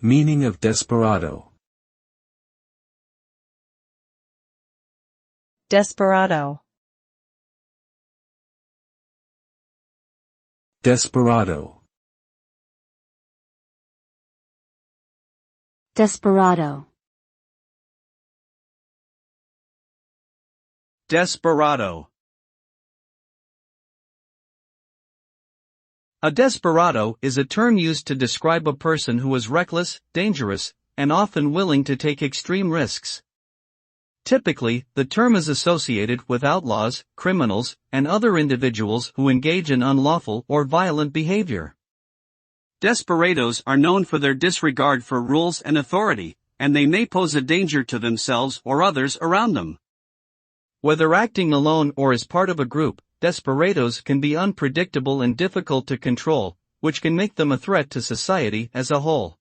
Meaning of desperado. Desperado. Desperado. Desperado. Desperado. A desperado is a term used to describe a person who is reckless, dangerous, and often willing to take extreme risks. Typically, the term is associated with outlaws, criminals, and other individuals who engage in unlawful or violent behavior. Desperados are known for their disregard for rules and authority, and they may pose a danger to themselves or others around them. Whether acting alone or as part of a group, desperados can be unpredictable and difficult to control, which can make them a threat to society as a whole.